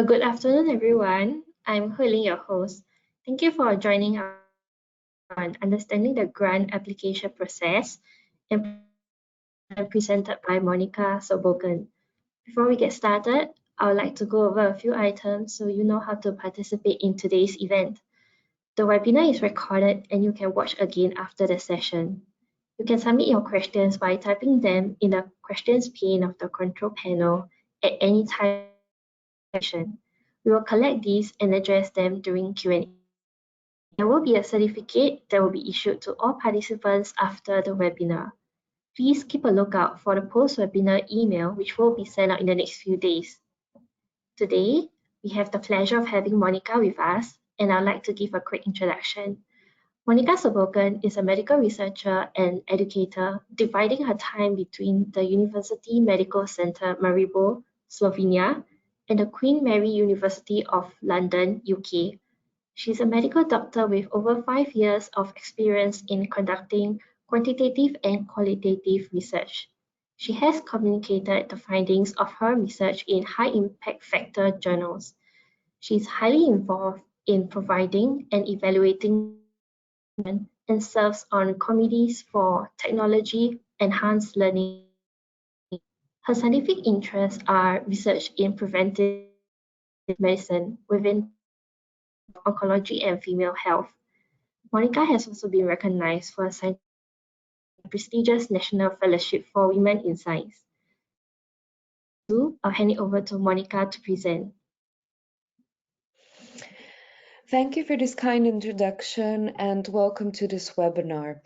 Good afternoon, everyone. I'm Hui your host. Thank you for joining our on understanding the grant application process and presented by Monica Sobogan. Before we get started, I would like to go over a few items so you know how to participate in today's event. The webinar is recorded and you can watch again after the session. You can submit your questions by typing them in the questions pane of the control panel at any time. We will collect these and address them during Q&A. There will be a certificate that will be issued to all participants after the webinar. Please keep a lookout for the post-webinar email, which will be sent out in the next few days. Today, we have the pleasure of having Monica with us, and I'd like to give a quick introduction. Monica Sobogan is a medical researcher and educator, dividing her time between the University Medical Center Maribor, Slovenia, and the Queen Mary University of London, UK. She's a medical doctor with over 5 years of experience in conducting quantitative and qualitative research. She has communicated the findings of her research in high impact factor journals. She is highly involved in providing and evaluating and serves on committees for technology enhanced learning. Her scientific interests are research in preventive medicine within oncology and female health. Monica has also been recognized for a prestigious National Fellowship for Women in Science. I'll hand it over to Monica to present. Thank you for this kind introduction and welcome to this webinar.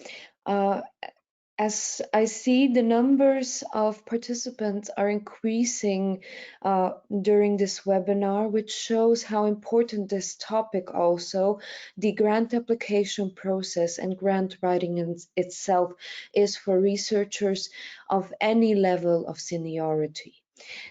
As I see, the numbers of participants are increasing during this webinar, which shows how important this topic also, the grant application process and grant writing itself, is for researchers of any level of seniority.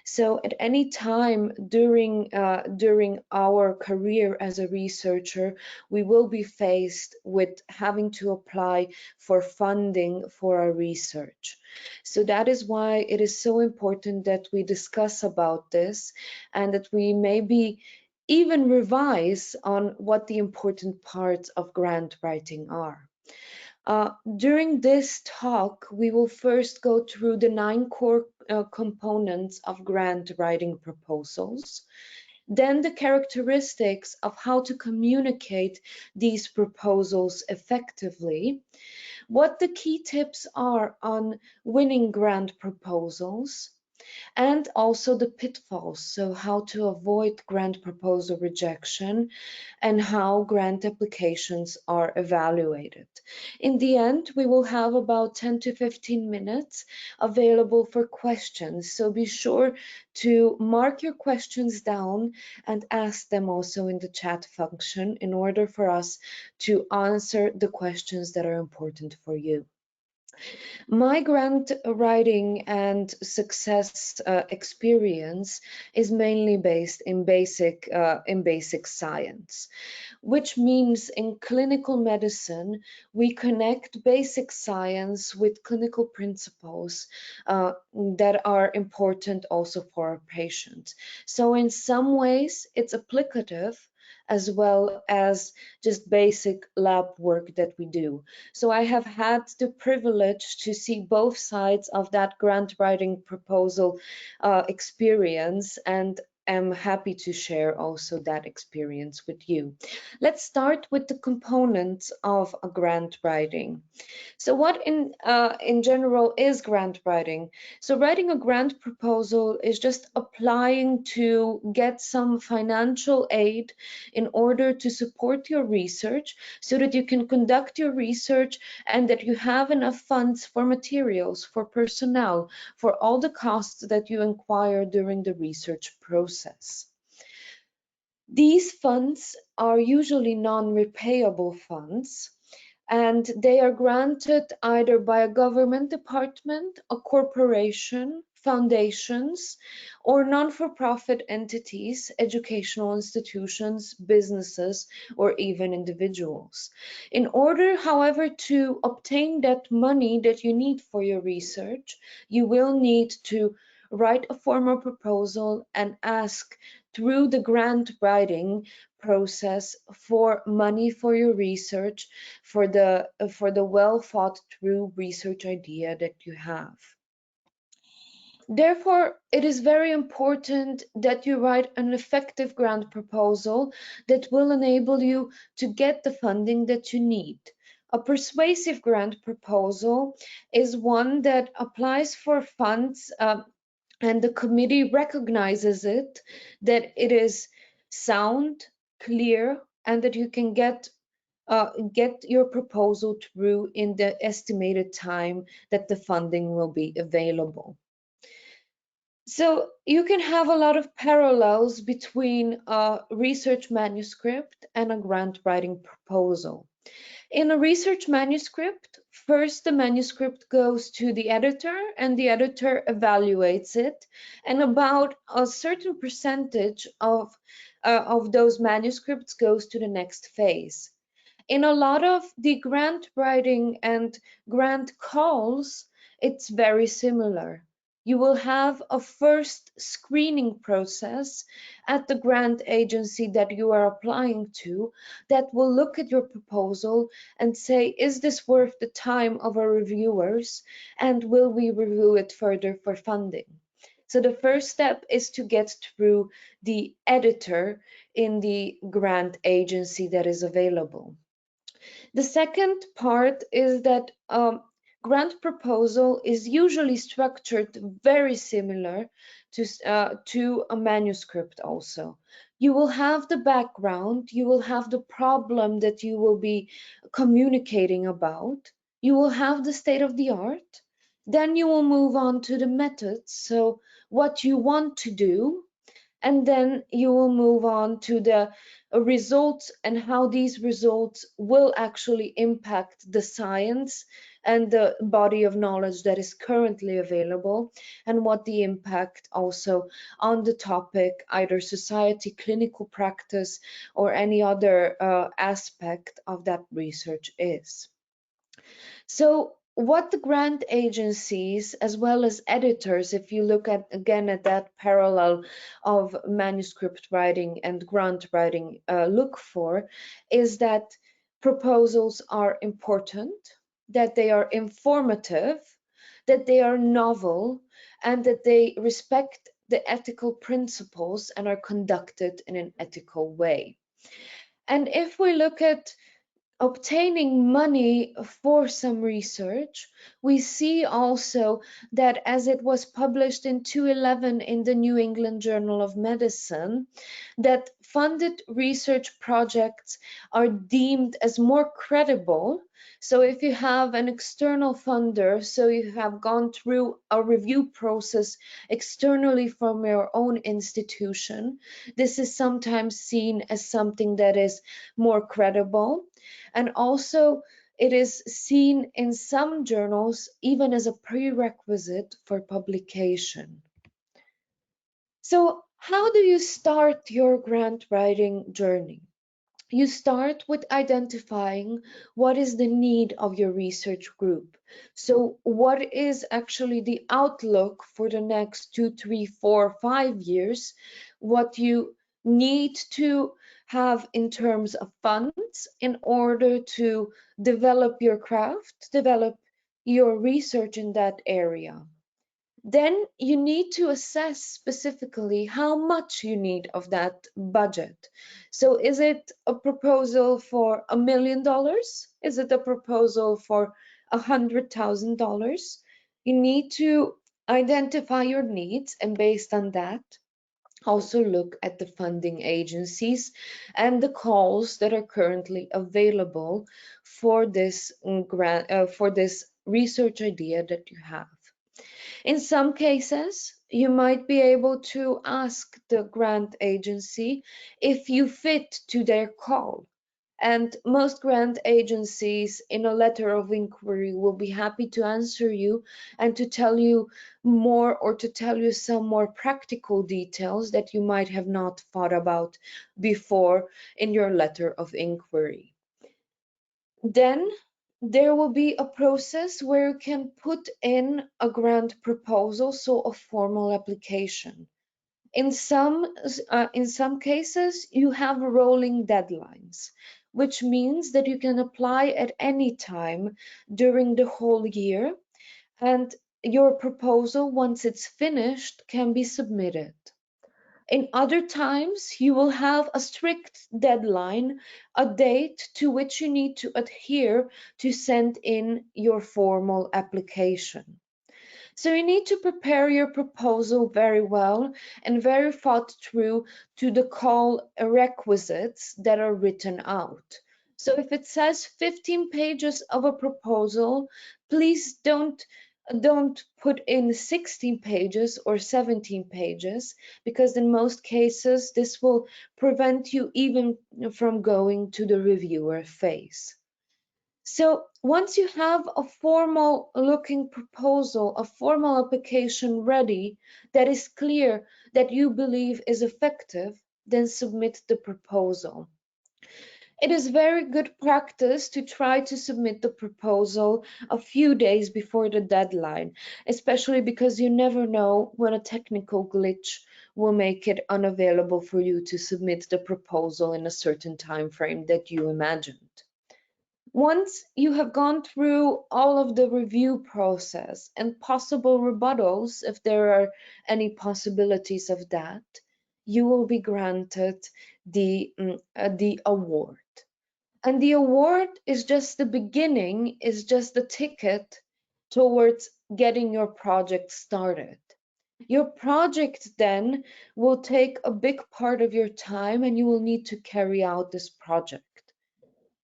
So at any time during our career as a researcher, we will be faced with having to apply for funding for our research. So that is why it is so important that we discuss about this and that we maybe even revise on what the important parts of grant writing are. During this talk, we will first go through the 9 core components of grant writing proposals, then the characteristics of how to communicate these proposals effectively, what the key tips are on winning grant proposals, and also the pitfalls, so how to avoid grant proposal rejection and how grant applications are evaluated. In the end, we will have about 10 to 15 minutes available for questions, so be sure to mark your questions down and ask them also in the chat function in order for us to answer the questions that are important for you. My grant writing and success experience is mainly based in basic science, which means in clinical medicine, we connect basic science with clinical principles that are important also for our patients. So in some ways, it's applicative as well as just basic lab work that we do. So I have had the privilege to see both sides of that grant writing proposal experience, and am happy to share also that experience with you. Let's start with the components of a grant writing. So what in general is grant writing? So writing a grant proposal is just applying to get some financial aid in order to support your research so that you can conduct your research and that you have enough funds for materials, for personnel, for all the costs that you incur during the research process. These funds are usually non-repayable funds, and they are granted either by a government department, a corporation, foundations, or non-for-profit entities, educational institutions, businesses, or even individuals. In order, however, to obtain that money that you need for your research, you will need to write a formal proposal and ask through the grant writing process for money for your research, for the well thought through research idea that you have. Therefore, it is very important that you write an effective grant proposal that will enable you to get the funding that you need. A persuasive grant proposal is one that applies for funds, and the committee recognizes it, that it is sound, clear, and that you can get your proposal through in the estimated time that the funding will be available. So you can have a lot of parallels between a research manuscript and a grant writing proposal. In a research manuscript, first the manuscript goes to the editor and the editor evaluates it, and about a certain percentage of those manuscripts goes to the next phase. In a lot of the grant writing and grant calls, it's very similar. You will have a first screening process at the grant agency that you are applying to that will look at your proposal and say, is this worth the time of our reviewers, and will we review it further for funding? So the first step is to get through the editor in the grant agency that is available. The second part is that grant proposal is usually structured very similar to a manuscript also. You will have the background, you will have the problem that you will be communicating about, you will have the state of the art, then you will move on to the methods, so what you want to do, and then you will move on to the results and how these results will actually impact the science and the body of knowledge that is currently available, and what the impact also on the topic, either society, clinical practice, or any other aspect of that research is. So what the grant agencies as well as editors, if you look at again at that parallel of manuscript writing and grant writing, look for, is that proposals are important, that they are informative, that they are novel, and that they respect the ethical principles and are conducted in an ethical way. And if we look at obtaining money for some research, we see also that, as it was published in 2011 in the New England Journal of Medicine, that funded research projects are deemed as more credible. So if you have an external funder, so you have gone through a review process externally from your own institution, this is sometimes seen as something that is more credible. And also, it is seen in some journals even as a prerequisite for publication. So, how do you start your grant writing journey? You start with identifying what is the need of your research group. So what is actually the outlook for the next 2, 3, 4, 5 years, what you need to have in terms of funds in order to develop your craft, develop your research in that area. Then you need to assess specifically how much you need of that budget. So is it a proposal for $1 million? Is it a proposal for $100,000? You need to identify your needs, and based on that, also look at the funding agencies and the calls that are currently available for this for this research idea that you have. In some cases, you might be able to ask the grant agency if you fit to their call. And most grant agencies in a letter of inquiry will be happy to answer you and to tell you more, or to tell you some more practical details that you might have not thought about before in your letter of inquiry. Then there will be a process where you can put in a grant proposal, so a formal application. In some cases, you have rolling deadlines, which means that you can apply at any time during the whole year, and your proposal, once it's finished, can be submitted. In other times, you will have a strict deadline, a date to which you need to adhere to send in your formal application. So you need to prepare your proposal very well and very thought through to the call requisites that are written out. So if it says 15 pages of a proposal, please don't put in 16 pages or 17 pages, because in most cases this will prevent you even from going to the reviewer phase. So once you have a formal looking proposal, a formal application ready that is clear that you believe is effective, then submit the proposal. It is very good practice to try to submit the proposal a few days before the deadline, especially because you never know when a technical glitch will make it unavailable for you to submit the proposal in a certain time frame that you imagined. Once you have gone through all of the review process and possible rebuttals, if there are any possibilities of that, you will be granted the award. And the award is just the beginning, is just the ticket towards getting your project started. Your project then will take a big part of your time, and you will need to carry out this project.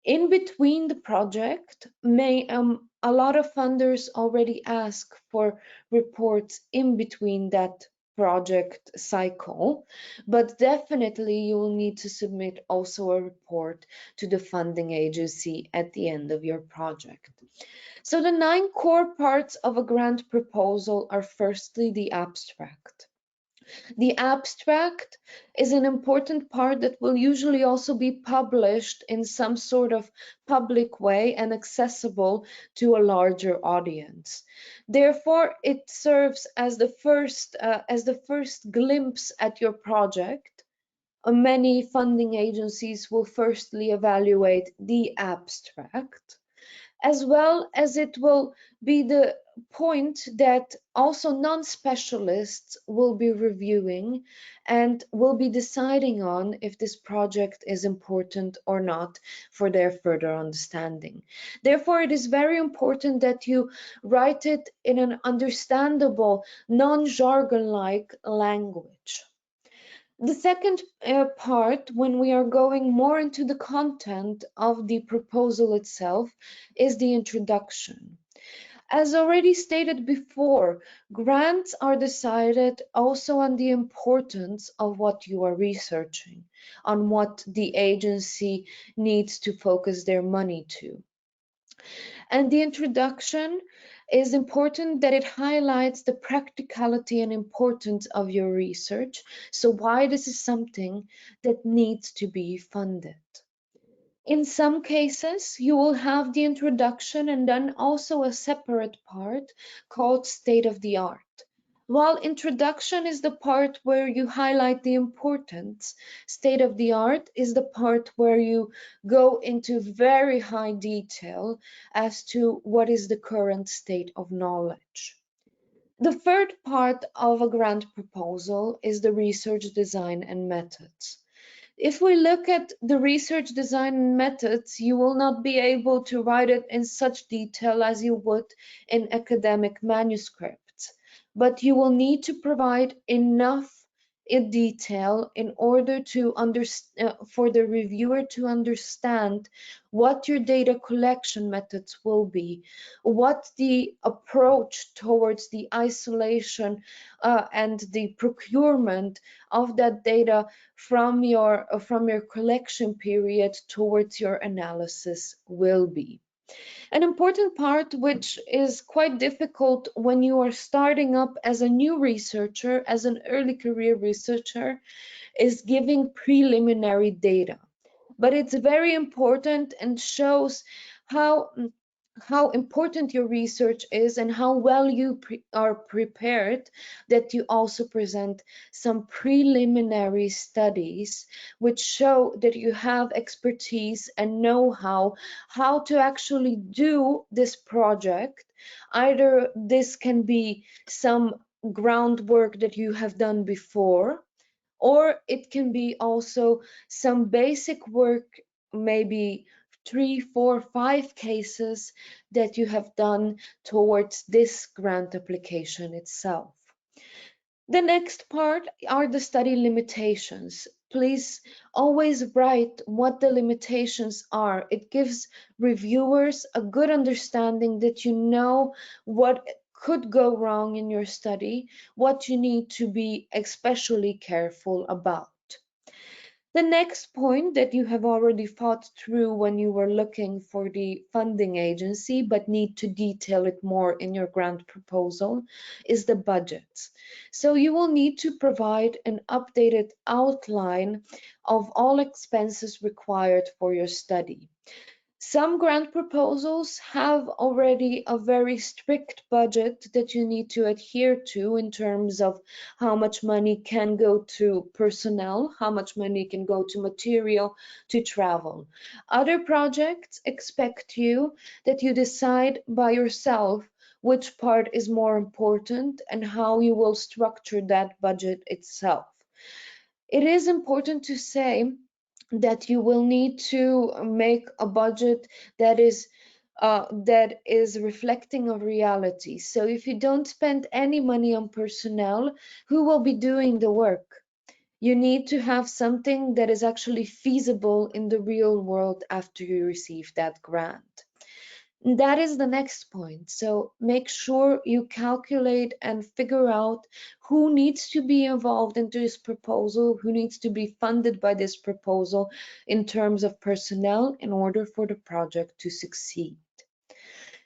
In between the project, a lot of funders already ask for reports in between that project cycle, but definitely you will need to submit also a report to the funding agency at the end of your project. So the 9 core parts of a grant proposal are: firstly, the abstract. The abstract is an important part that will usually also be published in some sort of public way and accessible to a larger audience. Therefore, it serves as the first glimpse at your project. Many funding agencies will firstly evaluate the abstract, as well as it will be the point that also non-specialists will be reviewing and will be deciding on if this project is important or not for their further understanding. Therefore, it is very important that you write it in an understandable, non-jargon-like language. The second part, when we are going more into the content of the proposal itself, is the introduction. As already stated before, grants are decided also on the importance of what you are researching, on what the agency needs to focus their money to. And the introduction is important that it highlights the practicality and importance of your research, so why this is something that needs to be funded. In some cases, you will have the introduction and then also a separate part called state of the art. While introduction is the part where you highlight the importance, state of the art is the part where you go into very high detail as to what is the current state of knowledge. The third part of a grant proposal is the research design and methods. If we look at the research design methods, you will not be able to write it in such detail as you would in academic manuscripts, but you will need to provide enough in detail in order to for the reviewer to understand what your data collection methods will be, what the approach towards the isolation and the procurement of that data from your collection period towards your analysis will be. An important part, which is quite difficult when you are starting up as a new researcher, as an early career researcher, is giving preliminary data. But it's very important and shows how how important your research is and how well you are prepared, that you also present some preliminary studies which show that you have expertise and know-how how to actually do this project. Either this can be some groundwork that you have done before, or it can be also some basic work, maybe 3, 4, 5 cases that you have done towards this grant application itself. The next part are the study limitations. Please always write what the limitations are. It gives reviewers a good understanding that you know what could go wrong in your study, what you need to be especially careful about. The next point that you have already thought through when you were looking for the funding agency, but need to detail it more in your grant proposal, is the budget. So you will need to provide an updated outline of all expenses required for your study. Some grant proposals have already a very strict budget that you need to adhere to in terms of how much money can go to personnel, how much money can go to material, to travel. Other projects expect you that you decide by yourself which part is more important and how you will structure that budget itself. It is important to say that you will need to make a budget that is reflecting of reality. So if you don't spend any money on personnel, who will be doing the work? You need to have something that is actually feasible in the real world after you receive that grant. That is the next point. So make sure you calculate and figure out who needs to be involved into this proposal, who needs to be funded by this proposal in terms of personnel in order for the project to succeed.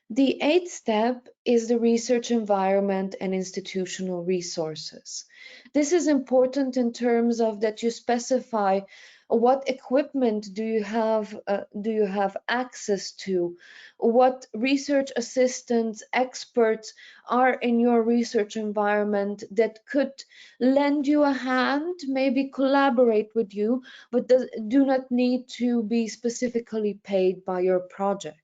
The eighth step is the research environment and institutional resources. This is important in terms of that you specify what equipment do you have access to, what research assistants, experts are in your research environment that could lend you a hand, maybe collaborate with you, but do not need to be specifically paid by your project.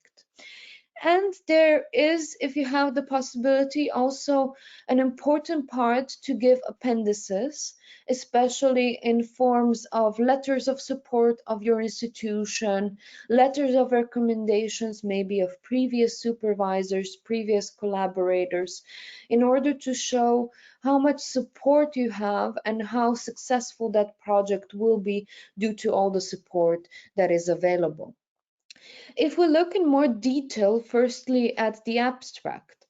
And there is, if you have the possibility, also an important part to give appendices, especially in forms of letters of support of your institution, letters of recommendations, maybe of previous supervisors, previous collaborators, in order to show how much support you have and how successful that project will be due to all the support that is available. If we look in more detail, firstly at the abstract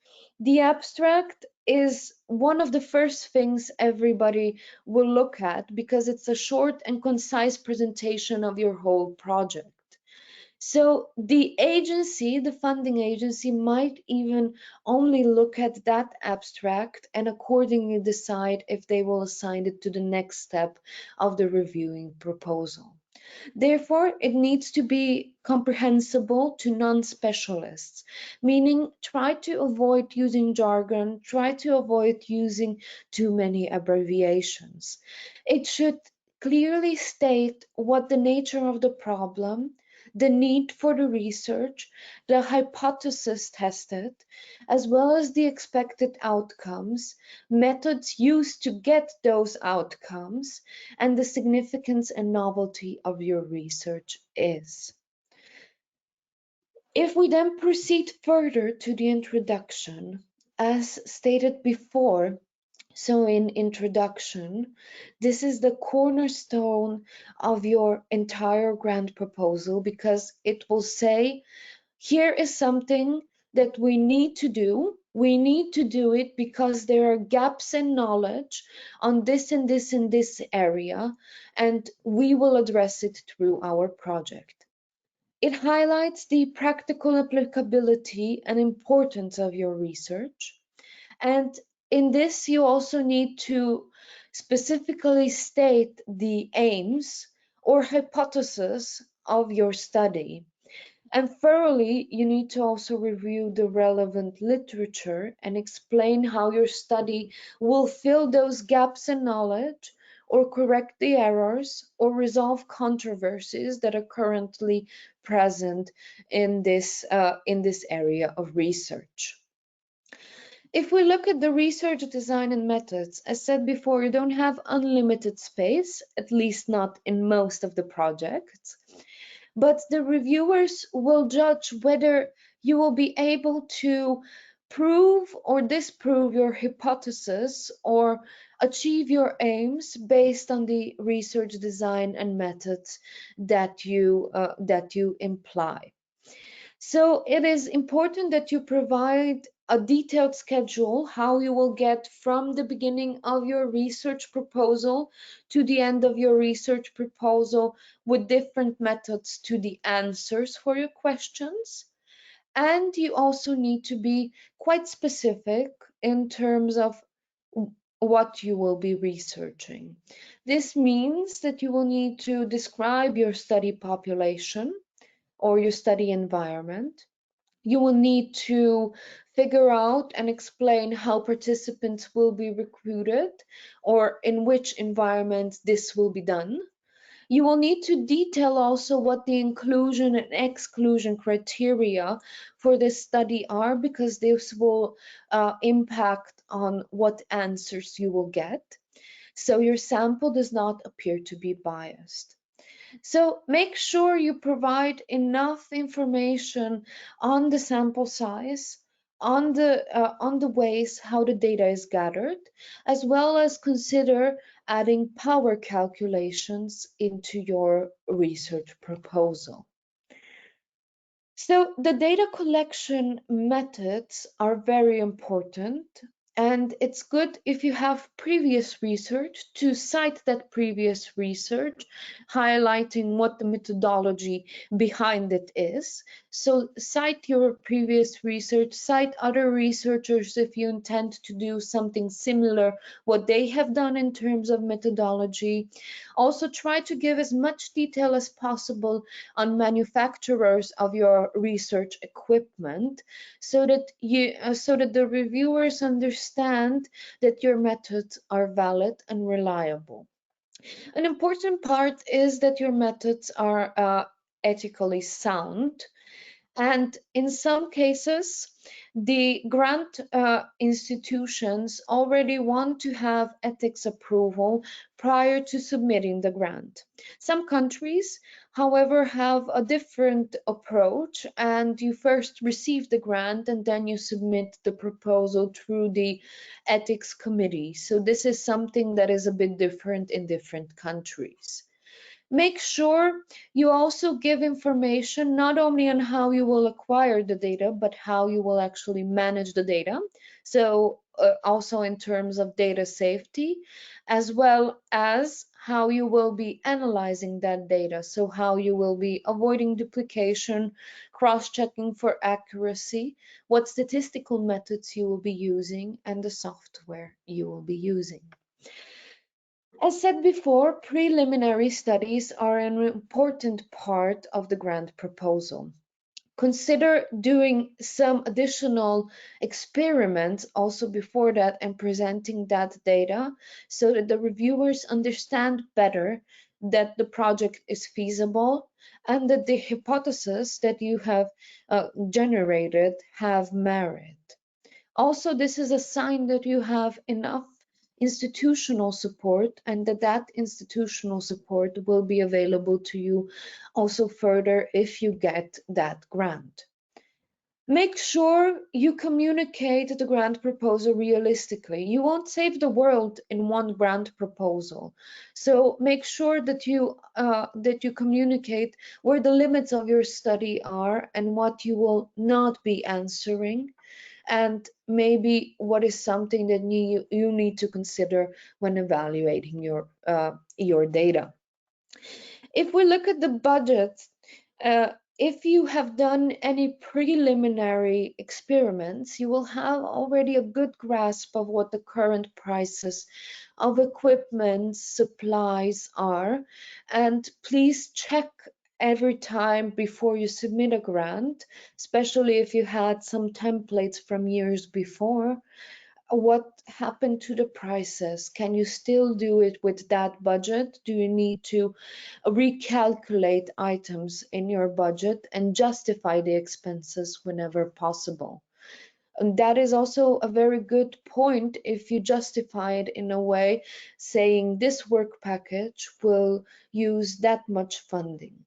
is one of the first things everybody will look at because it's a short and concise presentation of your whole project. So the agency, the funding agency, might even only look at that abstract and accordingly decide if they will assign it to the next step of the reviewing proposal. Therefore, it needs to be comprehensible to non-specialists, meaning try to avoid using jargon, try to avoid using too many abbreviations. It should clearly state what the nature of the problem, the need for the research, the hypothesis tested, as well as the expected outcomes, methods used to get those outcomes, and the significance and novelty of your research is. If we then proceed further to the introduction, as stated before, so in introduction, this is the cornerstone of your entire grant proposal because it will say, here is something that we need to do. We need to do it because there are gaps in knowledge on this and this and this area, and we will address it through our project. It highlights the practical applicability and importance of your research. And in this, you also need to specifically state the aims or hypothesis of your study. And thoroughly, you need to also review the relevant literature and explain how your study will fill those gaps in knowledge or correct the errors or resolve controversies that are currently present in this area of research. If we look at the research design and methods, as said before, you don't have unlimited space, at least not in most of the projects, but the reviewers will judge whether you will be able to prove or disprove your hypothesis or achieve your aims based on the research design and methods that you imply. So it is important that you provide a detailed schedule how you will get from the beginning of your research proposal to the end of your research proposal with different methods to the answers for your questions. And you also need to be quite specific in terms of what you will be researching. This means that you will need to describe your study population or your study environment. You will need to figure out and explain how participants will be recruited or in which environment this will be done. You will need to detail also what the inclusion and exclusion criteria for this study are, because this will impact on what answers you will get. So your sample does not appear to be biased. So make sure you provide enough information on the sample size, on the ways how the data is gathered, as well as consider adding power calculations into your research proposal. So the data collection methods are very important, and it's good if you have previous research to cite that previous research, highlighting what the methodology behind it is. So cite your previous research, cite other researchers if you intend to do something similar, what they have done in terms of methodology. Also try to give as much detail as possible on manufacturers of your research equipment so that the reviewers understand that your methods are valid and reliable. An important part is that your methods are ethically sound. And in some cases, the grant institutions already want to have ethics approval prior to submitting the grant. Some countries, however, have a different approach, and you first receive the grant and then you submit the proposal through the ethics committee. So this is something that is a bit different in different countries. Make sure you also give information not only on how you will acquire the data, but how you will actually manage the data. So also in terms of data safety, as well as how you will be analyzing that data. So how you will be avoiding duplication, cross-checking for accuracy, what statistical methods you will be using, and the software you will be using. As said before, preliminary studies are an important part of the grant proposal. Consider doing some additional experiments also before that and presenting that data so that the reviewers understand better that the project is feasible and that the hypotheses that you have generated have merit. Also, this is a sign that you have enough institutional support and that institutional support will be available to you also further if you get that grant. Make sure you communicate the grant proposal realistically. You won't save the world in one grant proposal. So make sure that you communicate where the limits of your study are and what you will not be answering, and maybe what is something that you need to consider when evaluating your data. If we look at the budget, if you have done any preliminary experiments, you will have already a good grasp of what the current prices of equipment, supplies are, and please check every time before you submit a grant, especially if you had some templates from years before. What happened to the prices? Can you still do it with that budget? Do you need to recalculate items in your budget and justify the expenses whenever possible? And that is also a very good point if you justify it in a way saying this work package will use that much funding.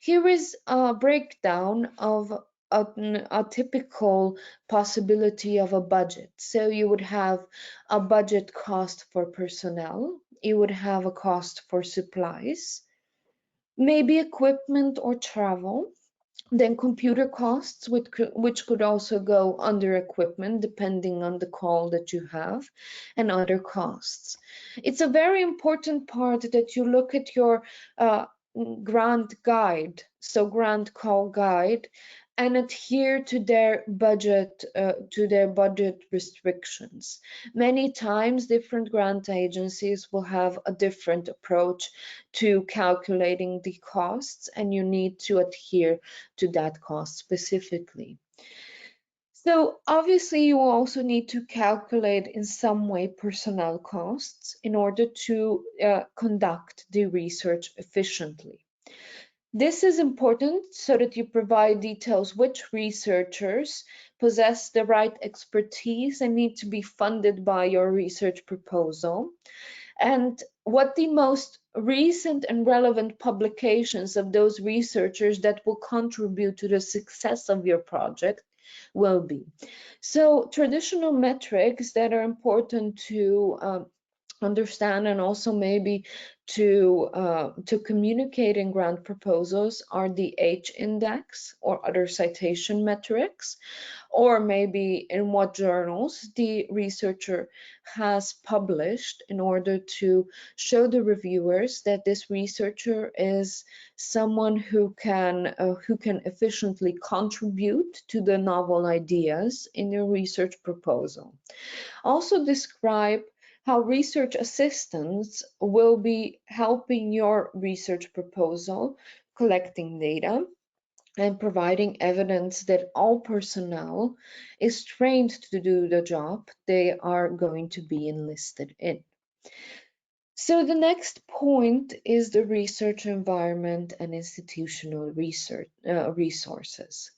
Here is a breakdown of a typical possibility of a budget. So you would have a budget cost for personnel, you would have a cost for supplies, maybe equipment or travel, then computer costs, which could also go under equipment depending on the call that you have, and other costs. It's a very important part that you look at your grant guide, so grant call guide, and adhere to their budget restrictions. Many times, different grant agencies will have a different approach to calculating the costs, and you need to adhere to that cost specifically. So obviously you also need to calculate in some way personnel costs in order to conduct the research efficiently. This is important so that you provide details which researchers possess the right expertise and need to be funded by your research proposal, and what the most recent and relevant publications of those researchers that will contribute to the success of your project will be. So traditional metrics that are important to understand and also maybe to communicate in grant proposals are the H index or other citation metrics, or maybe in what journals the researcher has published in order to show the reviewers that this researcher is someone who can efficiently contribute to the novel ideas in your research proposal. Also describe how research assistants will be helping your research proposal, collecting data, and providing evidence that all personnel is trained to do the job they are going to be enlisted in. So the next point is the research environment and institutional research resources.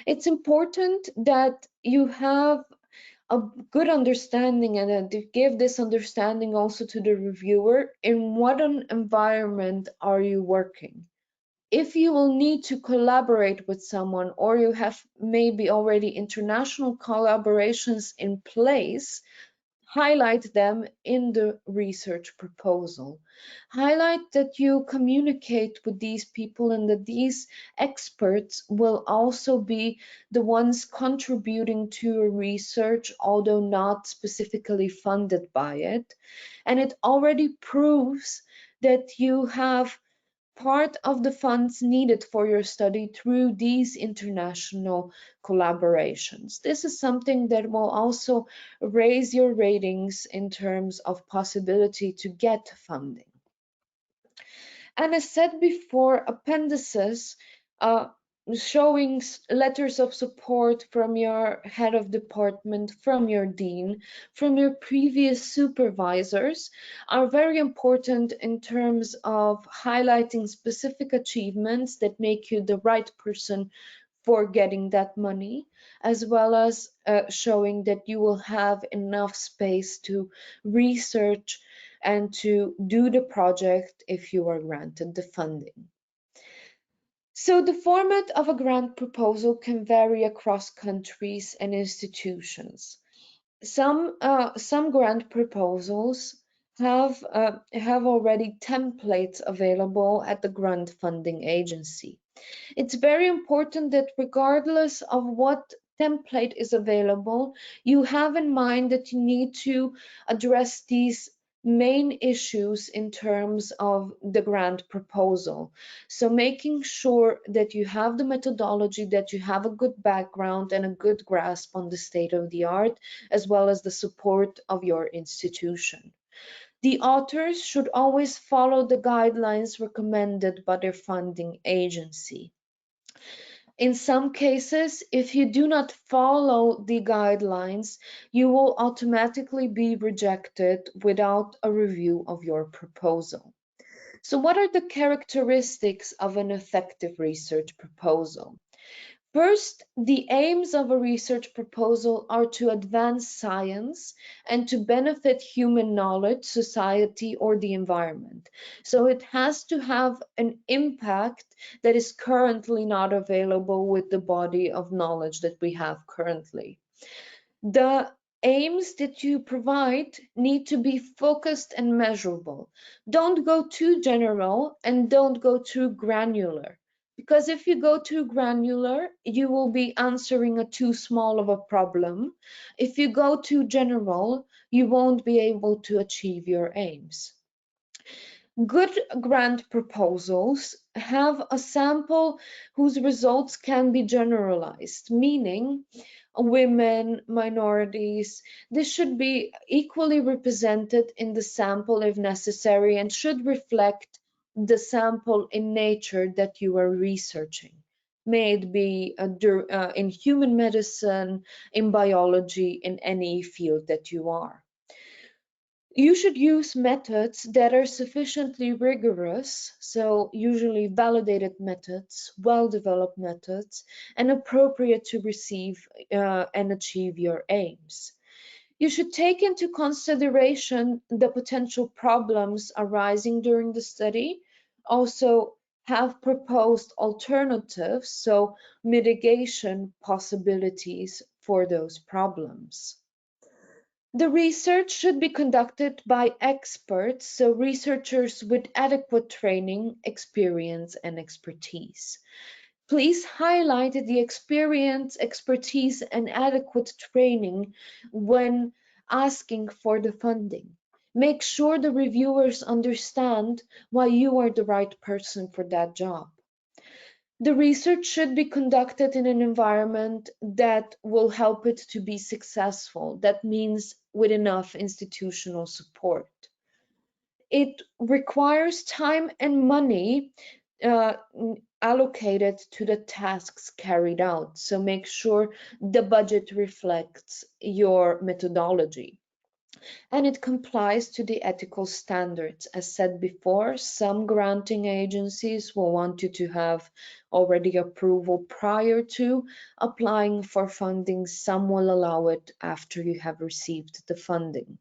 It's important that you have a good understanding and to give this understanding also to the reviewer in what an environment are you working. If you will need to collaborate with someone or you have maybe already international collaborations in place, highlight them in the research proposal. Highlight that you communicate with these people and that these experts will also be the ones contributing to your research, although not specifically funded by it. And it already proves that you have part of the funds needed for your study through these international collaborations. This is something that will also raise your ratings in terms of possibility to get funding. And as said before, appendices showing letters of support from your head of department, from your dean, from your previous supervisors are very important in terms of highlighting specific achievements that make you the right person for getting that money, as well as showing that you will have enough space to research and to do the project if you are granted the funding. So the format of a grant proposal can vary across countries and institutions. Some grant proposals have already templates available at the grant funding agency. It's very important that regardless of what template is available, you have in mind that you need to address these main issues in terms of the grant proposal. So making sure that you have the methodology, that you have a good background and a good grasp on the state of the art, as well as the support of your institution. The authors should always follow the guidelines recommended by their funding agency. In some cases, if you do not follow the guidelines, you will automatically be rejected without a review of your proposal. So, what are the characteristics of an effective research proposal? First, the aims of a research proposal are to advance science and to benefit human knowledge, society, or the environment. So it has to have an impact that is currently not available with the body of knowledge that we have currently. The aims that you provide need to be focused and measurable. Don't go too general and don't go too granular. Because if you go too granular, you will be answering a too small of a problem. If you go too general, you won't be able to achieve your aims. Good grant proposals have a sample whose results can be generalized, meaning women, minorities, this should be equally represented in the sample if necessary and should reflect the sample in nature that you are researching. May it be in human medicine, in biology, in any field that you are. You should use methods that are sufficiently rigorous, so usually validated methods, well-developed methods, and appropriate to receive and achieve your aims. You should take into consideration the potential problems arising during the study, also have proposed alternatives, so mitigation possibilities for those problems. The research should be conducted by experts, so researchers with adequate training, experience, and expertise. Please highlight the experience, expertise, and adequate training when asking for the funding. Make sure the reviewers understand why you are the right person for that job. The research should be conducted in an environment that will help it to be successful. That means with enough institutional support. It requires time and money uh, allocated to the tasks carried out. So make sure the budget reflects your methodology and it complies to the ethical standards. As said before, some granting agencies will want you to have already approval prior to applying for funding. Some will allow it after you have received the funding.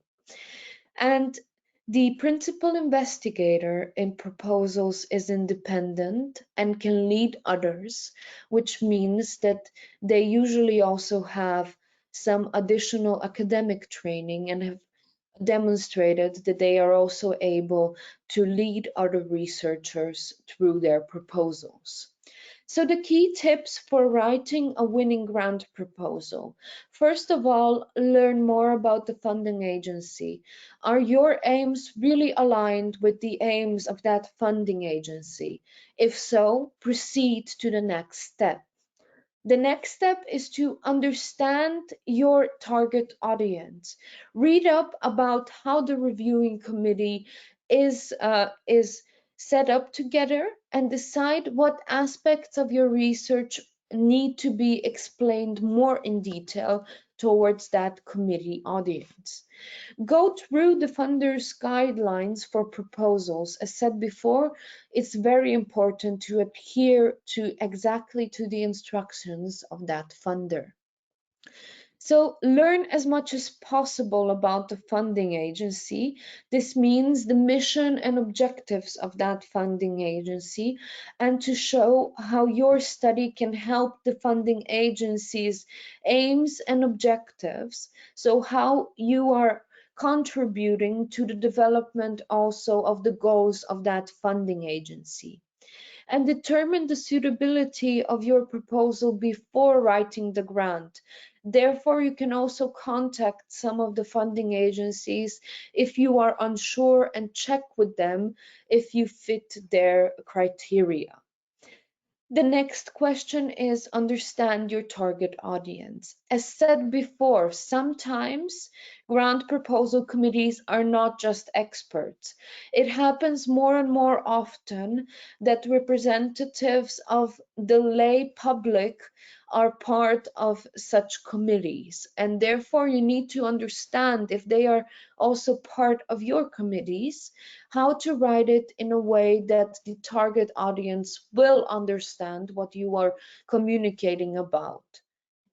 And the principal investigator in proposals is independent and can lead others, which means that they usually also have some additional academic training and have demonstrated that they are also able to lead other researchers through their proposals. So the key tips for writing a winning grant proposal. First of all, learn more about the funding agency. Are your aims really aligned with the aims of that funding agency? If so, proceed to the next step. The next step is to understand your target audience. Read up about how the reviewing committee is set up together and decide what aspects of your research need to be explained more in detail towards that committee audience. Go through the funder's guidelines for proposals. As said before, it's very important to adhere to exactly to the instructions of that funder. So learn as much as possible about the funding agency. This means the mission and objectives of that funding agency and to show how your study can help the funding agency's aims and objectives. So how you are contributing to the development also of the goals of that funding agency and determine the suitability of your proposal before writing the grant. Therefore, you can also contact some of the funding agencies if you are unsure and check with them if you fit their criteria. The next question is understand your target audience. As said before, sometimes grant proposal committees are not just experts. It happens more and more often that representatives of the lay public are part of such committees, and therefore you need to understand if they are also part of your committees, how to write it in a way that the target audience will understand what you are communicating about.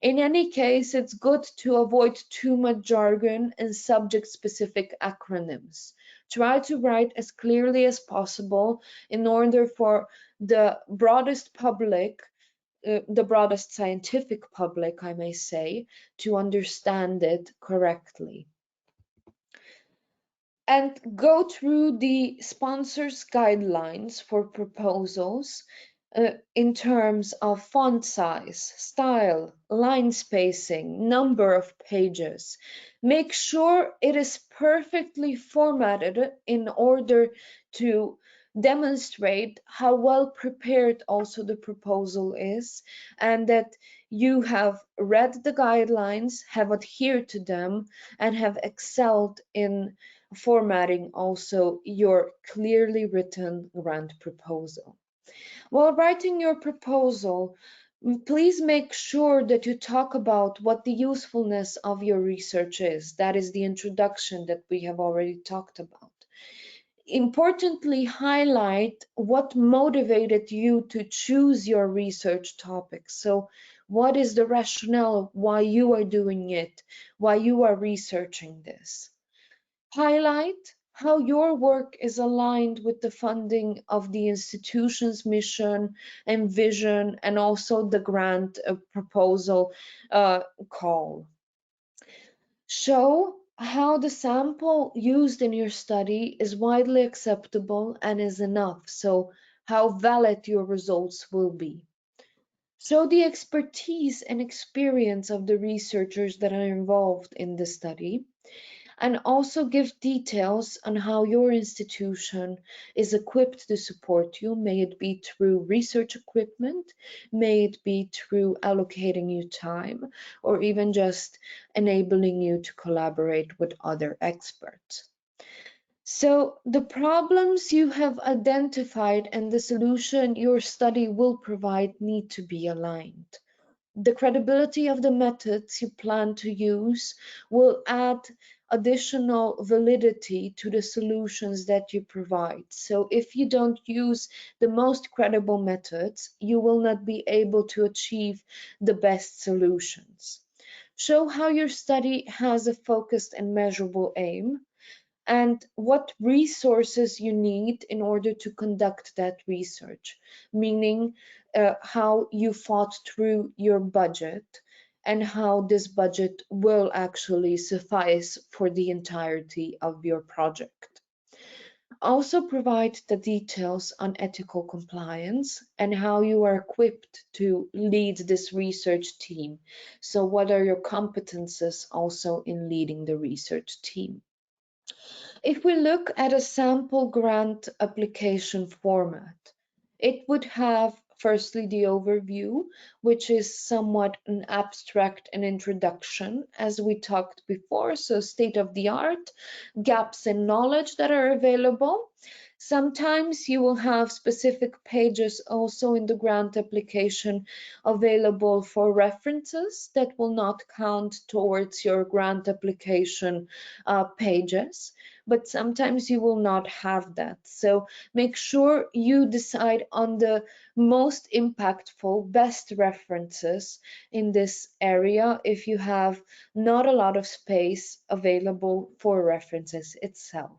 In any case, it's good to avoid too much jargon and subject-specific acronyms. Try to write as clearly as possible in order for the broadest public, the broadest scientific public, I may say, to understand it correctly. And go through the sponsor's guidelines for proposals in terms of font size, style, line spacing, number of pages. Make sure it is perfectly formatted in order to demonstrate how well prepared also the proposal is, and that you have read the guidelines, have adhered to them, and have excelled in formatting also your clearly written grant proposal. While writing your proposal, please make sure that you talk about what the usefulness of your research is. That is the introduction that we have already talked about. Importantly, highlight what motivated you to choose your research topic. So, what is the rationale why you are doing it, why you are researching this? Highlight how your work is aligned with the funding of the institution's mission and vision, and also the grant proposal call. Show how the sample used in your study is widely acceptable and is enough, so how valid your results will be. Show the expertise and experience of the researchers that are involved in the study, and also give details on how your institution is equipped to support you. May it be through research equipment, may it be through allocating you time, or even just enabling you to collaborate with other experts. So the problems you have identified and the solution your study will provide need to be aligned. The credibility of the methods you plan to use will add additional validity to the solutions that you provide. So if you don't use the most credible methods, you will not be able to achieve the best solutions. Show how your study has a focused and measurable aim, and what resources you need in order to conduct that research, meaning how you thought through your budget and how this budget will actually suffice for the entirety of your project. Also provide the details on ethical compliance and how you are equipped to lead this research team. So what are your competences also in leading the research team? If we look at a sample grant application format, it would have firstly the overview, which is somewhat an abstract and introduction, as we talked before, so state of the art, gaps in knowledge that are available. Sometimes you will have specific pages also in the grant application available for references that will not count towards your grant application pages, but sometimes you will not have that. So make sure you decide on the most impactful, best references in this area if you have not a lot of space available for references itself.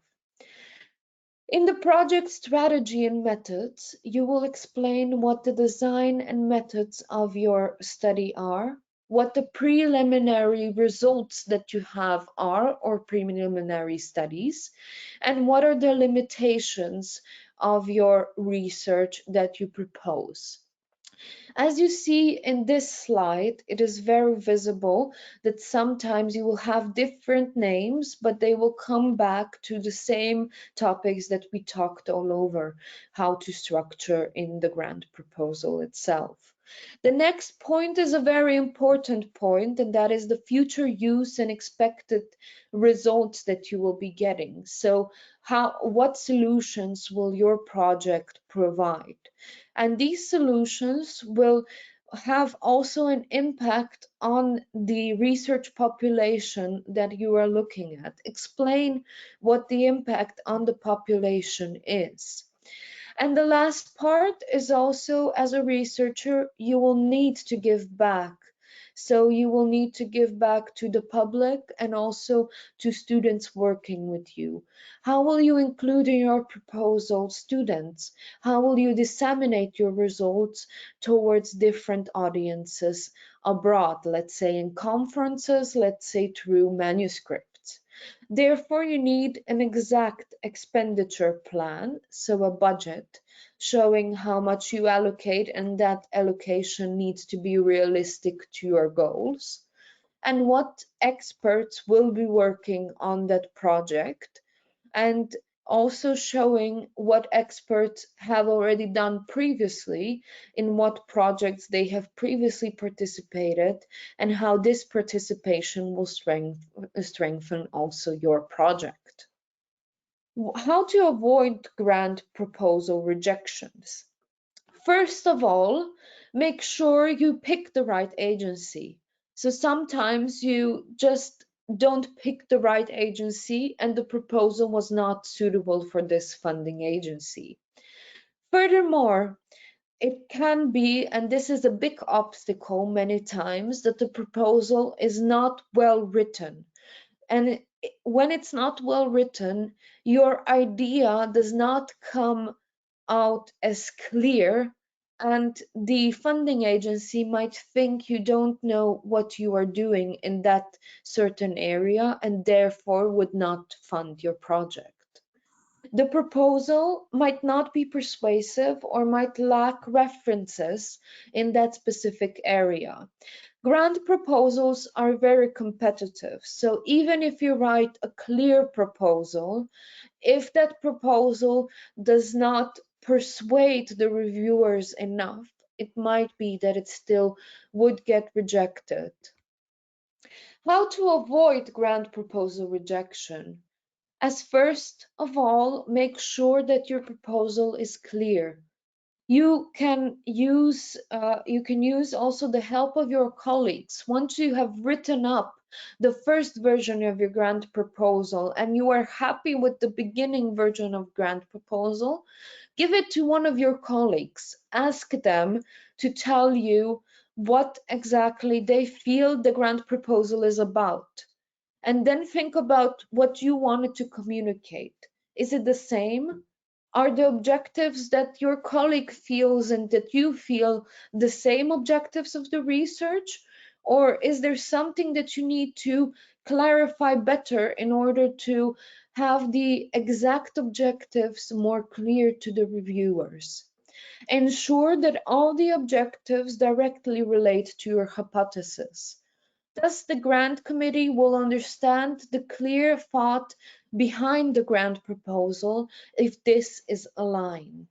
In the project strategy and methods, you will explain what the design and methods of your study are, what the preliminary results that you have are, or preliminary studies, and what are the limitations of your research that you propose. As you see in this slide, it is very visible that sometimes you will have different names, but they will come back to the same topics that we talked all over, how to structure in the grant proposal itself. The next point is a very important point, and that is the future use and expected results that you will be getting. So what solutions will your project provide? And these solutions will have also an impact on the research population that you are looking at. Explain what the impact on the population is. And the last part is also, as a researcher, you will need to give back. So you will need to give back to the public and also to students working with you. How will you include in your proposal students? How will you disseminate your results towards different audiences abroad, let's say in conferences, let's say through manuscripts? Therefore, you need an exact expenditure plan, so a budget, showing how much you allocate, and that allocation needs to be realistic to your goals, and what experts will be working on that project, and also showing what experts have already done previously, in what projects they have previously participated, and how this participation will strengthen also your project. How to avoid grant proposal rejections? First of all, make sure you pick the right agency. So sometimes you just don't pick the right agency and the proposal was not suitable for this funding agency. Furthermore, it can be, and this is a big obstacle many times, that the proposal is not well written. And when it's not well written, your idea does not come out as clear, and the funding agency might think you don't know what you are doing in that certain area and therefore would not fund your project. The proposal might not be persuasive or might lack references in that specific area. Grant proposals are very competitive, so even if you write a clear proposal, if that proposal does not persuade the reviewers enough, it might be that it still would get rejected. How to avoid grant proposal rejection? As first of all, make sure that your proposal is clear. You can use also the help of your colleagues. Once you have written up the first version of your grant proposal and you are happy with the beginning version of grant proposal, give it to one of your colleagues. Ask them to tell you what exactly they feel the grant proposal is about, and then think about what you wanted to communicate. Is it the same? Are the objectives that your colleague feels and that you feel the same objectives of the research? Or is there something that you need to clarify better in order to have the exact objectives more clear to the reviewers? Ensure that all the objectives directly relate to your hypothesis. Thus, the grant committee will understand the clear thought behind the grant proposal if this is aligned.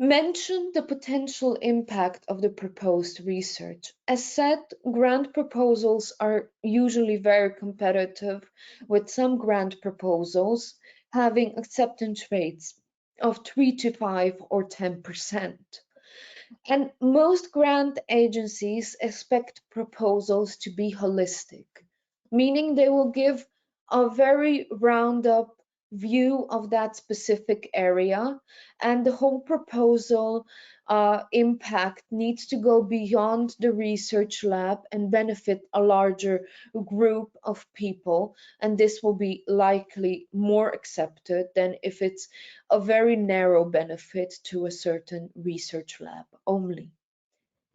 Mention the potential impact of the proposed research. As said, grant proposals are usually very competitive, with some grant proposals having acceptance rates of 3 to 5 or 10%. And most grant agencies expect proposals to be holistic, meaning they will give a very round up view of that specific area, and the whole proposal impact needs to go beyond the research lab and benefit a larger group of people, and this will be likely more accepted than if it's a very narrow benefit to a certain research lab only.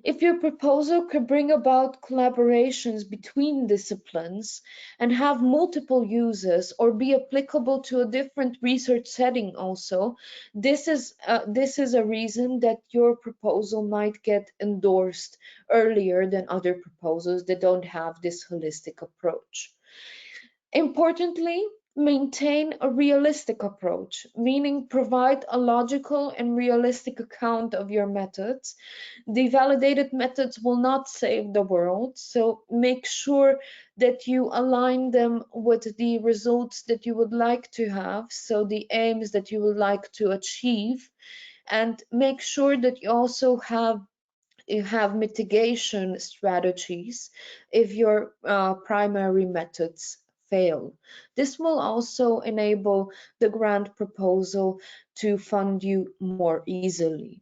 If your proposal could bring about collaborations between disciplines and have multiple uses or be applicable to a different research setting also, this is a reason that your proposal might get endorsed earlier than other proposals that don't have this holistic approach. Importantly, maintain a realistic approach, meaning provide a logical and realistic account of your methods. The validated methods will not save the world, so make sure that you align them with the results that you would like to have, so the aims that you would like to achieve, and make sure that you have mitigation strategies if your primary methods fail. This will also enable the grant proposal to fund you more easily.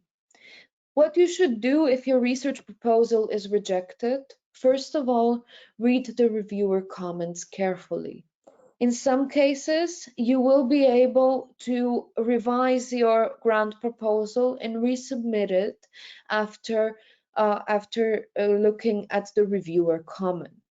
What you should do if your research proposal is rejected, first of all, read the reviewer comments carefully. In some cases, you will be able to revise your grant proposal and resubmit it after looking at the reviewer comments.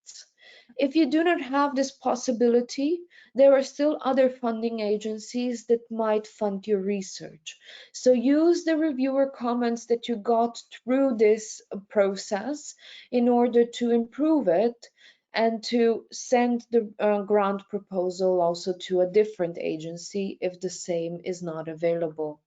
If you do not have this possibility, there are still other funding agencies that might fund your research. So use the reviewer comments that you got through this process in order to improve it and to send the grant proposal also to a different agency if the same is not available.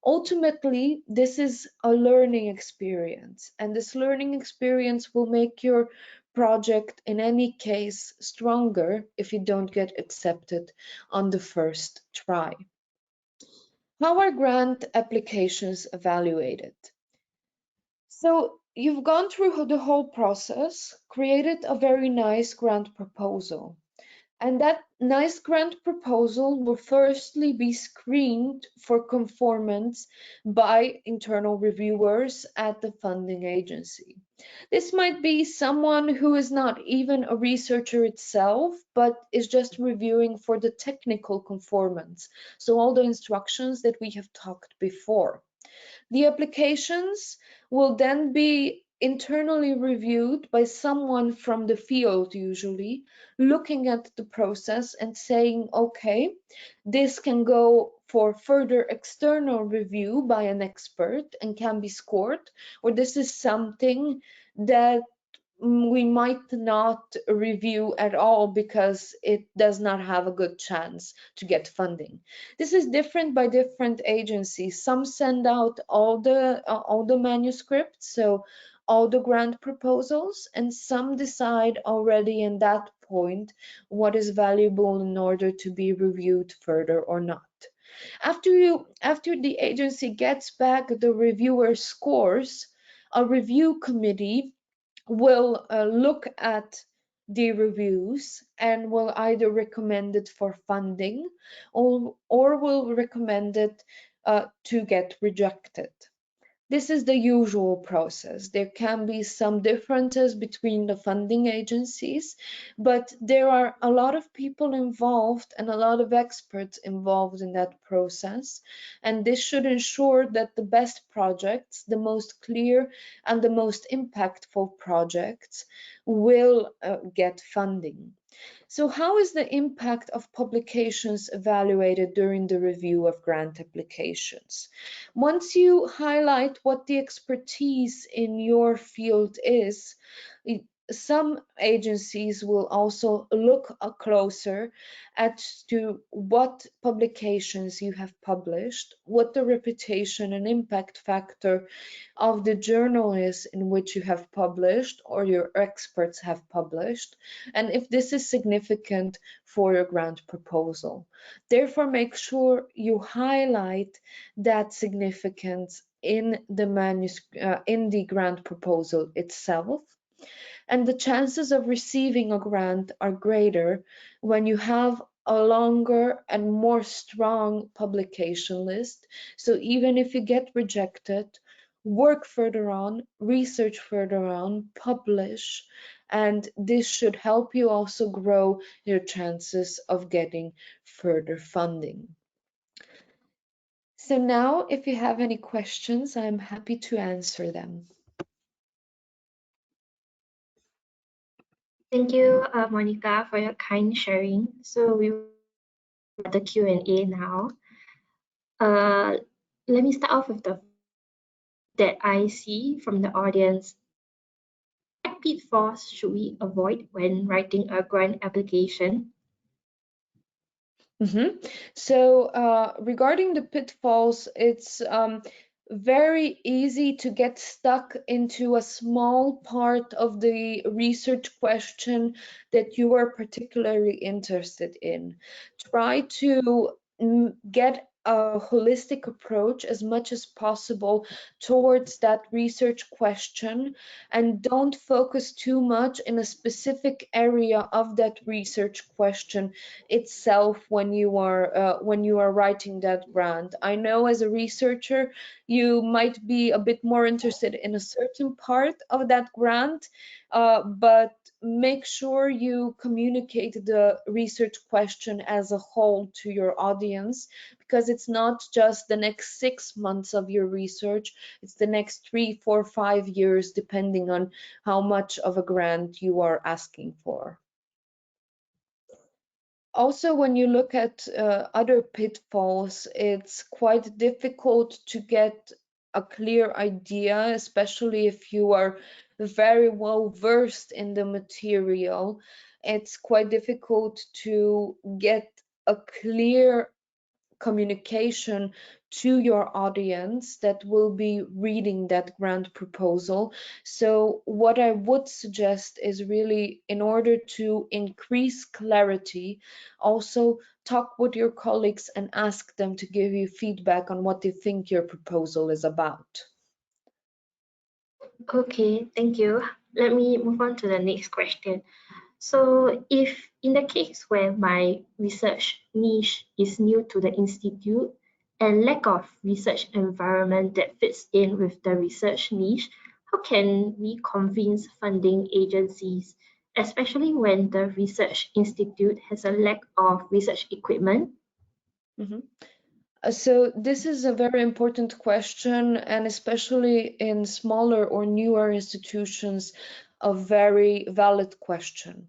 Ultimately, this is a learning experience, and this learning experience will make your project in any case stronger if you don't get accepted on the first try. How are grant applications evaluated? So you've gone through the whole process, created a very nice grant proposal. And that nice grant proposal will firstly be screened for conformance by internal reviewers at the funding agency. This might be someone who is not even a researcher itself, but is just reviewing for the technical conformance. So all the instructions that we have talked before. The applications will then be internally reviewed by someone from the field, usually, looking at the process and saying, okay, this can go for further external review by an expert and can be scored, or this is something that we might not review at all because it does not have a good chance to get funding. This is different by different agencies. Some send out all the manuscripts, so all the grant proposals, and some decide already in that point what is valuable in order to be reviewed further or not. After the agency gets back the reviewer scores, a review committee will look at the reviews and will either recommend it for funding or will recommend it to get rejected. This is the usual process. There can be some differences between the funding agencies, but there are a lot of people involved and a lot of experts involved in that process. And this should ensure that the best projects, the most clear and the most impactful projects will get funding. So how is the impact of publications evaluated during the review of grant applications? Once you highlight what the expertise in your field is, some agencies will also look closer at to what publications you have published, what the reputation and impact factor of the journal is in which you have published or your experts have published, and if this is significant for your grant proposal. Therefore, make sure you highlight that significance in the grant proposal itself. And the chances of receiving a grant are greater when you have a longer and more strong publication list. So even if you get rejected, work further on, research further on, publish, and this should help you also grow your chances of getting further funding. So now, if you have any questions, I'm happy to answer them. Thank you, Monica, for your kind sharing. So we will start the Q&A now. Uh, Let me start off with the that I see from the audience. What pitfalls should we avoid when writing a grant application? So regarding the pitfalls, it's very easy to get stuck into a small part of the research question that you are particularly interested in. Try to get a holistic approach as much as possible towards that research question, and don't focus too much in a specific area of that research question itself when you are writing that grant. I know as a researcher you might be a bit more interested in a certain part of that grant, but make sure you communicate the research question as a whole to your audience, because it's not just the next 6 months of your research, it's the next 3, 4, 5 years, depending on how much of a grant you are asking for. Also, when you look at other pitfalls, it's quite difficult to get a clear idea, especially if you are very well versed in the material. It's quite difficult to get a clear communication to your audience that will be reading that grant proposal. So what I would suggest is really, in order to increase clarity, also talk with your colleagues and ask them to give you feedback on what they think your proposal is about. Okay, thank you. Let me move on to the next question. So if in the case where my research niche is new to the institute and lack of research environment that fits in with the research niche, how can we convince funding agencies, especially when the research institute has a lack of research equipment? Mhm. So this is a very important question, and especially in smaller or newer institutions, a very valid question.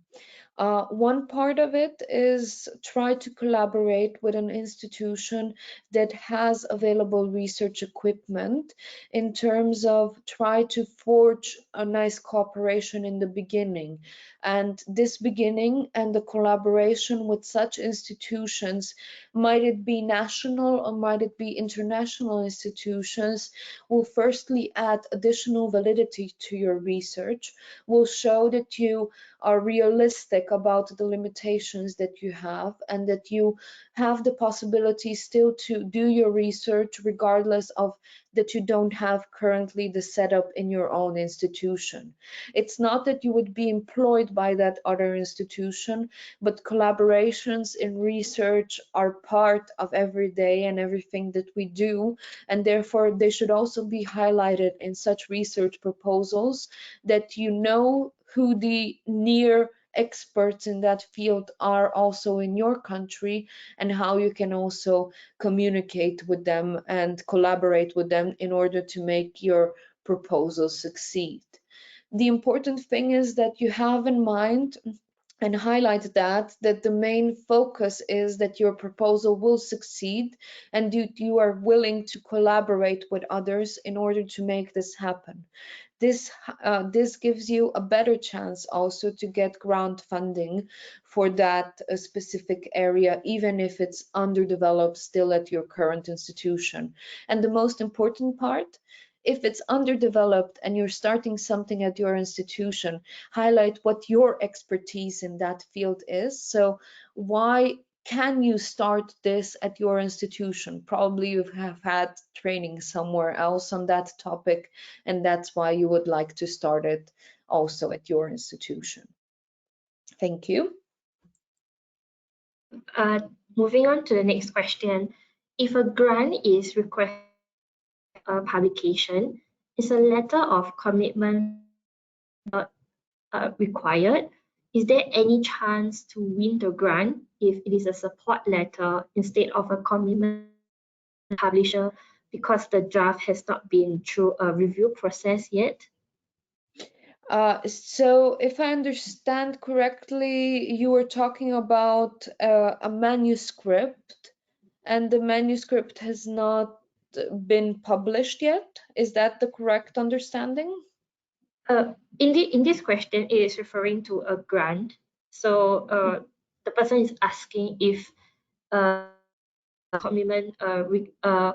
One part of it is try to collaborate with an institution that has available research equipment, in terms of try to forge a nice cooperation in the beginning. And this beginning and the collaboration with such institutions, might it be national or might it be international institutions, will firstly add additional validity to your research, will show that you are realistic about the limitations that you have, and that you have the possibility still to do your research regardless of that you don't have currently the setup in your own institution. It's not that you would be employed by that other institution, but collaborations in research are part of every day and everything that we do, and therefore they should also be highlighted in such research proposals, that you know who the near experts in that field are also in your country, and how you can also communicate with them and collaborate with them in order to make your proposal succeed. The important thing is that you have in mind and highlight that the main focus is that your proposal will succeed, and you are willing to collaborate with others in order to make this happen. This gives you a better chance also to get grant funding for that specific area, even if it's underdeveloped still at your current institution. And the most important part, if it's underdeveloped and you're starting something at your institution, highlight what your expertise in that field is. So why can you start this at your institution? Probably you have had training somewhere else on that topic, and that's why you would like to start it also at your institution. Thank you. Moving on to the next question. If a grant is requested a publication, is a letter of commitment required? Is there any chance to win the grant if it is a support letter instead of a commitment publisher, because the draft has not been through a review process yet? So if I understand correctly, you were talking about a manuscript, and the manuscript has not been published yet. Is that the correct understanding? In this question, it is referring to a grant. So the person is asking if commitment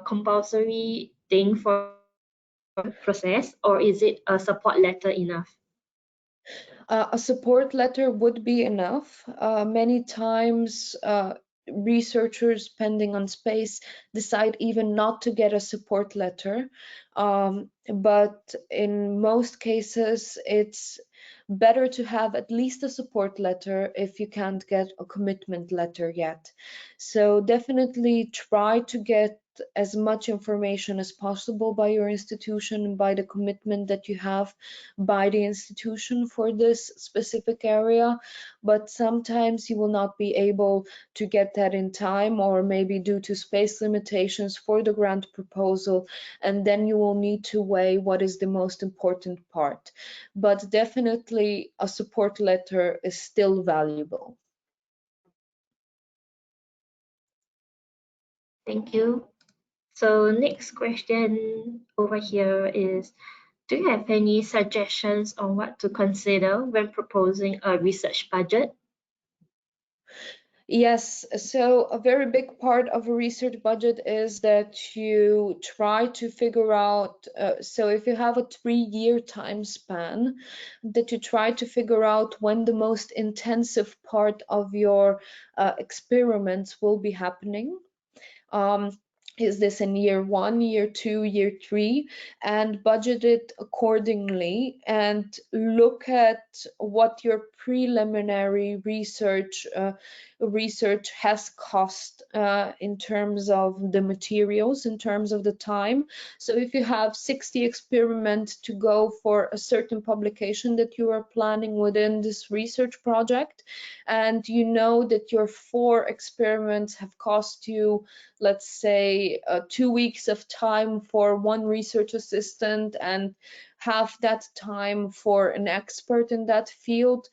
compulsory thing for process, or is it a support letter enough? A support letter would be enough. Many times, researchers, depending on space, decide even not to get a support letter. But in most cases, it's better to have at least a support letter if you can't get a commitment letter yet. So definitely try to get as much information as possible by your institution and by the commitment that you have by the institution for this specific area, but sometimes you will not be able to get that in time, or maybe due to space limitations for the grant proposal, and then you will need to weigh what is the most important part. But definitely a support letter is still valuable. Thank you. So next question over here is, do you have any suggestions on what to consider when proposing a research budget? Yes, so a very big part of a research budget is that you try to figure out, so if you have a 3-year time span, that you try to figure out when the most intensive part of your experiments will be happening. Um, is this in year 1, year 2, year 3, and budget it accordingly, and look at what your preliminary research has cost in terms of the materials, in terms of the time. So if you have 60 experiments to go for a certain publication that you are planning within this research project, and you know that your 4 experiments have cost you, let's say, 2 weeks of time for one research assistant and half that time for an expert in that field,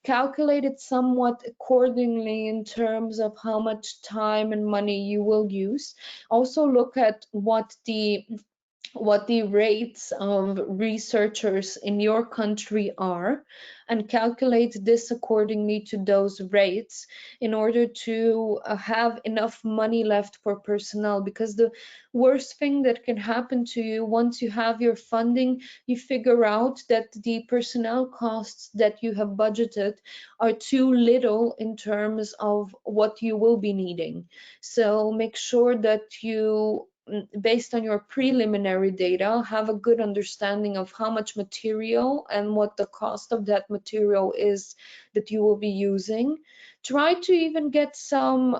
calculate it somewhat accordingly in terms of how much time and money you will use. Also look at what the rates of researchers in your country are, and calculate this accordingly to those rates in order to have enough money left for personnel. Because the worst thing that can happen to you once you have your funding, you figure out that the personnel costs that you have budgeted are too little in terms of what you will be needing. So make sure that you, based on your preliminary data, have a good understanding of how much material and what the cost of that material is that you will be using. Try to even get some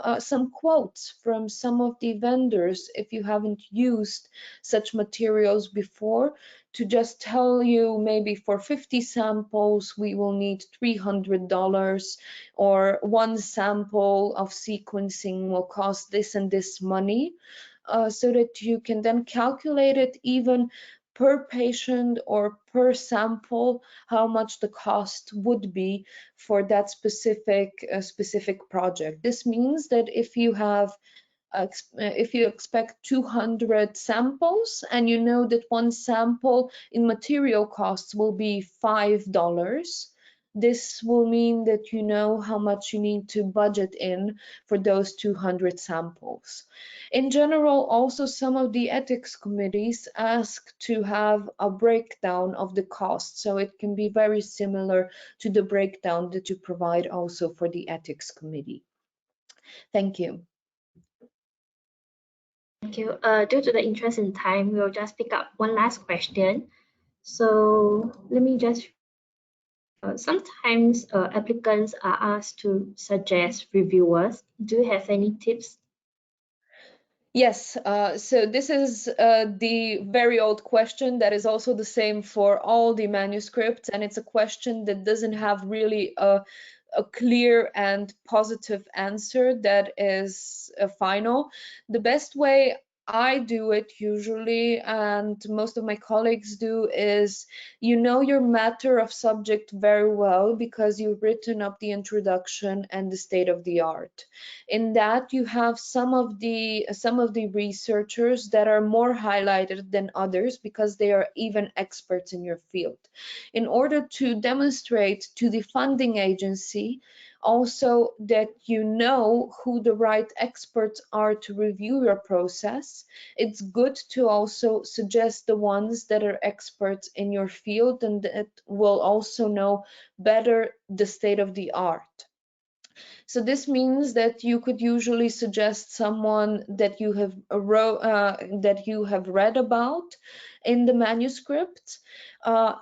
quotes from some of the vendors if you haven't used such materials before, to just tell you maybe for 50 samples we will need $300, or one sample of sequencing will cost this and this money, so that you can then calculate it even per patient or per sample, how much the cost would be for that specific project. This means that if you expect 200 samples and you know that one sample in material costs will be $5, this will mean that you know how much you need to budget in for those 200 samples. In general, also some of the ethics committees ask to have a breakdown of the cost, so it can be very similar to the breakdown that you provide also for the ethics committee. Thank you. Thank you. Due to the interest in time, we'll just pick up one last question. So let me just, sometimes applicants are asked to suggest reviewers. Do you have any tips? Yes, so this is the very old question that is also the same for all the manuscripts, and it's a question that doesn't have really a clear and positive answer that is final. The best way I do it usually, and most of my colleagues do, is you know your matter of subject very well because you've written up the introduction and the state of the art. In that, you have some of the researchers that are more highlighted than others because they are even experts in your field. In order to demonstrate to the funding agency also that you know who the right experts are to review your process, it's good to also suggest the ones that are experts in your field and that will also know better the state of the art. So this means that you could usually suggest someone that you have read about in the manuscript.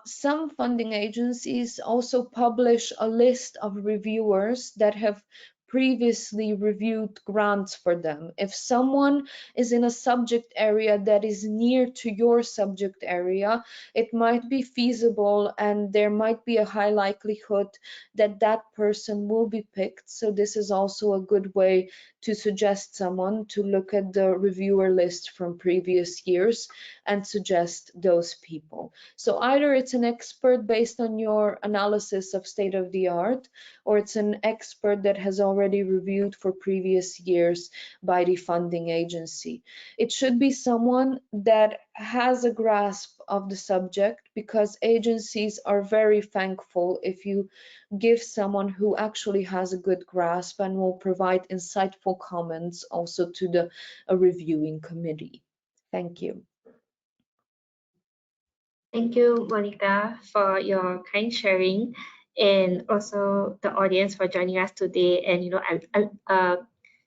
Some funding agencies also publish a list of reviewers that have previously reviewed grants for them. If someone is in a subject area that is near to your subject area, it might be feasible and there might be a high likelihood that that person will be picked. So this is also a good way to suggest someone to look at the reviewer list from previous years and suggest those people. So either it's an expert based on your analysis of state of the art, or it's an expert that has already reviewed for previous years by the funding agency. It should be someone that has a grasp of the subject, because agencies are very thankful if you give someone who actually has a good grasp and will provide insightful comments also to the reviewing committee. Thank you. Thank you, Monica, for your kind sharing, and also the audience for joining us today and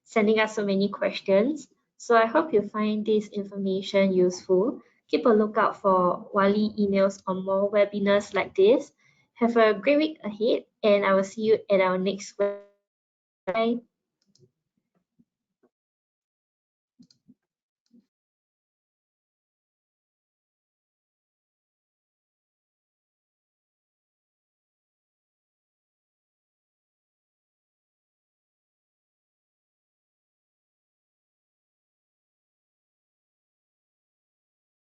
sending us so many questions. So I hope you find this information useful. Keep a lookout for Wali emails on more webinars like this. Have a great week ahead, and I will see you at our next webinar. Bye.